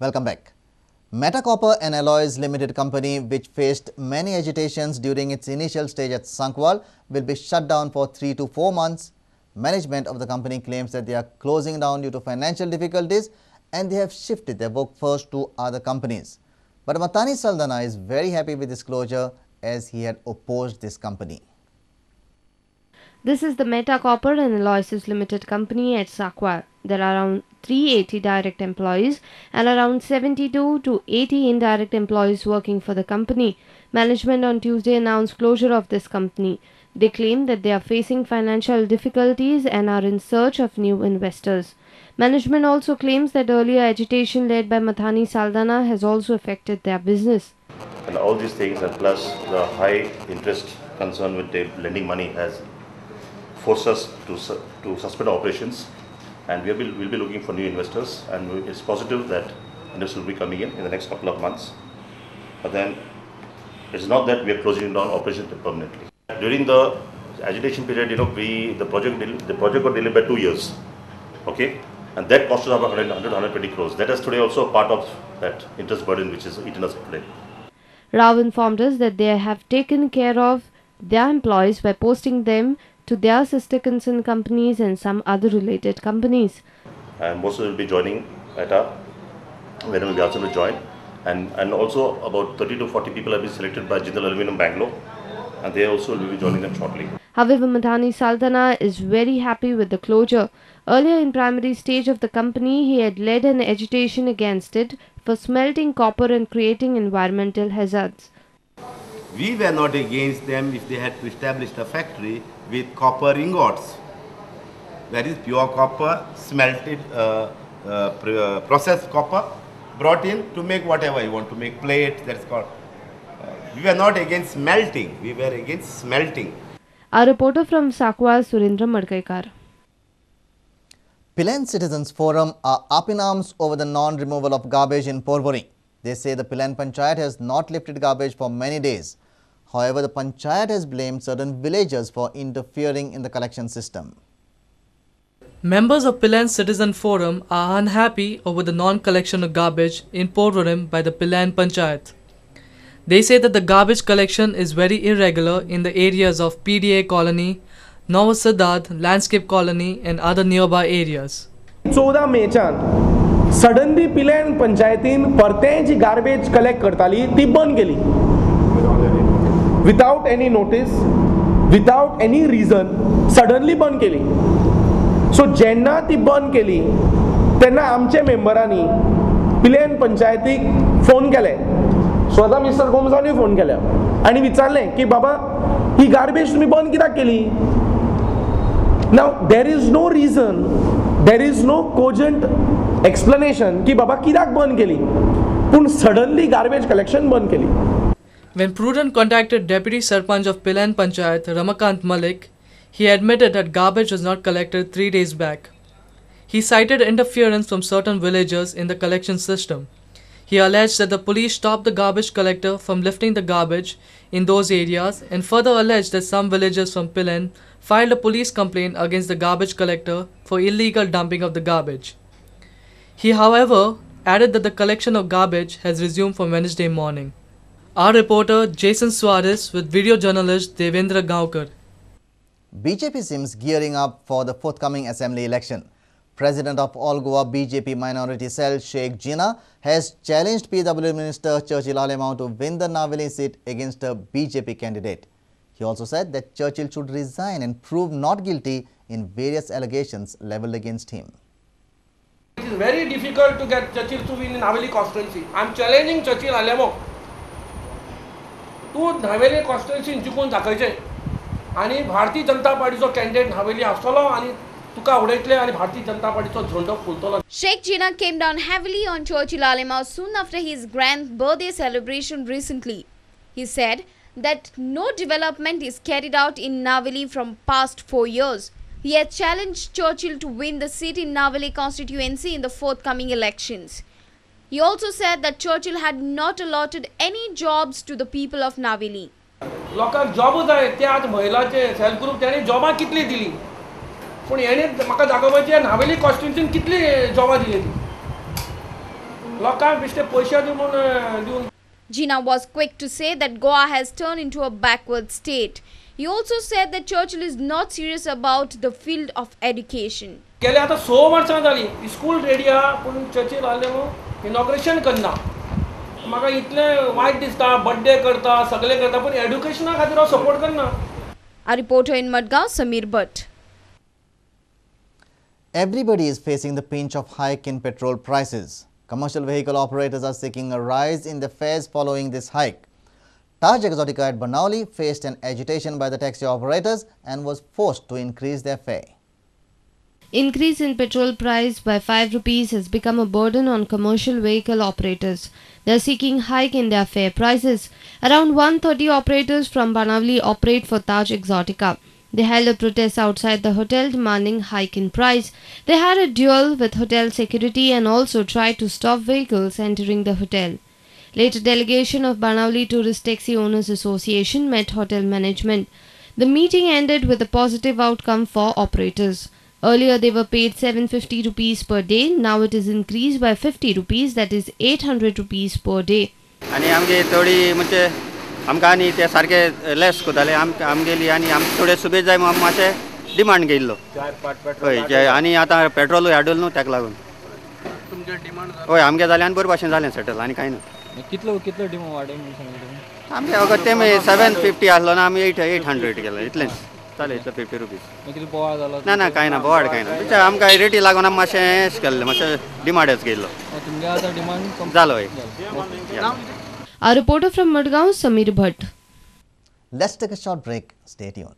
Welcome back. Meta Copper and Alloys Limited Company, which faced many agitations during its initial stage at Sankwal, will be shut down for 3 to 4 months. Management of the company claims that they are closing down due to financial difficulties and they have shifted their workforce to other companies. But Mathani Saldanha is very happy with this closure as he had opposed this company. This is the Meta Copper and Alloys Limited Company at Sankwal. There are around 380 direct employees and around 72 to 80 indirect employees working for the company. Management on Tuesday announced closure of this company. They claim that they are facing financial difficulties and are in search of new investors. Management also claims that earlier agitation led by Mathani Saldanha has also affected their business. And all these things, and plus the high interest concern with lending money, has forced us to suspend operations, and we'll be looking for new investors, and it's positive that investors will be coming in the next couple of months. But then it's not that we are closing down operations permanently. During the agitation period, the project got delayed by 2 years, okay, and that cost us about 120 crores. That is today also a part of that interest burden which is eaten us today. Rao informed us that they have taken care of their employees by posting them to their sister concern companies and some other related companies. And most of them will be joining at whenever we ask them to join. And also about 30 to 40 people have been selected by Jindal Aluminum Bangalore, and they also will be joining them shortly. However, Mathani Saldanha is very happy with the closure. Earlier in primary stage of the company, he had led an agitation against it for smelting copper and creating environmental hazards. We were not against them if they had to establish a factory with copper ingots. That is pure copper, smelted, processed copper, brought in to make whatever you want to make, plates, that's called. We were not against smelting, we were against smelting. Our reporter from Sankwal, Surendra Madkaikar. Pilen Citizens Forum are up in arms over the non-removal of garbage in Porvorim. They say the Pilen Panchayat has not lifted garbage for many days. However, the Panchayat has blamed certain villagers for interfering in the collection system. Members of Pilen Citizen Forum are unhappy over the non-collection of garbage in Porvorim by the Pilen Panchayat. They say that the garbage collection is very irregular in the areas of PDA Colony, Novasiddharth, Landscape Colony and other nearby areas. 14 मेच्यान suddenly Pilerne पंचायतीन परतें जी garbage collect करताली ती बंद केली without any notice without any region suddenly बंद केली. सो जेन्ना ती बंद केली तेन्ना आमचे मेंबरांनी पिलेन पंचायतीक फोन केले, स्वता मिस्टर गोमजांनी फोन केल्या आनी विचारलें की बाबा ही गार्बेज तुम्ही बंद कित्याक केली. Now there is no reason, there is no cogent explanation कि बाबा कित्याक बंद केली, पूण suddenly garbage collection बंद केली. When Prudent contacted Deputy Sarpanch of Pilen Panchayat, Ramakant Malik, he admitted that garbage was not collected 3 days back. He cited interference from certain villagers in the collection system. He alleged that the police stopped the garbage collector from lifting the garbage in those areas and further alleged that some villagers from Pilen filed a police complaint against the garbage collector for illegal dumping of the garbage. He, however, added that the collection of garbage has resumed from Wednesday morning. Our reporter Jason Suarez with video journalist Devendra Gaonkar. BJP seems gearing up for the forthcoming assembly election. President of All Goa BJP Minority Cell Sheikh Jinnah has challenged PW Minister Churchill Alemao to win the Naveli seat against a BJP candidate. He also said that Churchill should resign and prove not guilty in various allegations levelled against him. It is very difficult to get Churchill to win in Naveli constituency. I am challenging Churchill Alemao to Naveli constituency जिंकून दाखयचें आनी Bharatiya Janata पार्टीचो candidate Navelim आसतलो आनी तुका उडयतले आनी Bharatiya Janata पार्टीचो झेंडो फुलतलो. Sheikh Jinnah came down heavily on Churchill Alemao soon after his grand birthday celebration recently. He said that no development is carried out in Naveli from past 4 years. He had challenged Churchill to win the seat in Naveli constituency in the forthcoming elections. He also said that Churchill had not allotted any jobs to the people of Naveli. लोकांक job जाय ते आज महिलाचे self group त्याने जॉबा कितली दिली पूण हेणे म्हाका दाखोवपाचें नावेली कॉन्स्टिट्युन्सीन कितली जॉबा दिली लोकांक बेश्टे पयशे दिवन Jinnah was quick to say that Goa has turned into a backward state. He also said that Churchill is not serious about the field of education. गेले आतां 6 वर्सां जाली स्कूल रेडी आहा पूण चर्चिल आले इनॉग्रेशन करना म्हाका इतलें वायट दिसता बर्थडे करता सगळें करता पूण एड्युकेशना खातीर हांव सपोर्ट करना. A reporter in Madgaon, Samir Bhatt. Everybody is facing the pinch of hike in petrol prices. Commercial vehicle operators are seeking a rise in the fares following this hike. Taj Exotica at Banauli faced an agitation by the taxi operators and was forced to increase their fare. Increase in petrol price by 5 rupees has become a burden on commercial vehicle operators. They are seeking hike in their fare prices. Around 130 operators from Banauli operate for Taj Exotica. They held a protest outside the hotel demanding hike in price. They had a duel with hotel security and also tried to stop vehicles entering the hotel. Later, delegation of Banauli Tourist Taxi Owners Association met hotel management. The meeting ended with a positive outcome for operators. Earlier, they were paid 750 rupees per day. Now it is increased by 50 rupees, that is 800 rupees per day. आणि आमगे थोडी म्हणजे आमकां आनी ते सारके less कोताले आमगेली आनी आम थोडे सुबेज जाय मातशे डिमांड घेयल्लो हय आनी आतां पेट्रोलूय हाडूल न्हू ताका लागून हय आमगे जालें आनी बरे भाशेन जालें सेटल आनी कांय ना कितलो डिमांड वाडय म्हणून सांगले आमगे अगोदर तेमी 750 आसलो ना आमी 800 केलो इतलेंच जालें इतलो 50 रुपीज कितें बोवाळ जालो ना कांय ना बोवाड कांय ना आमकां रेटी लागून आमी मातशें हें केल्लें मातशें डिमांडच घेयल्लो तुमगे आतां डिमांड जालो हय. A reporter from Madgaon, Samir Bhatt. Let's take a short break. Stay tuned.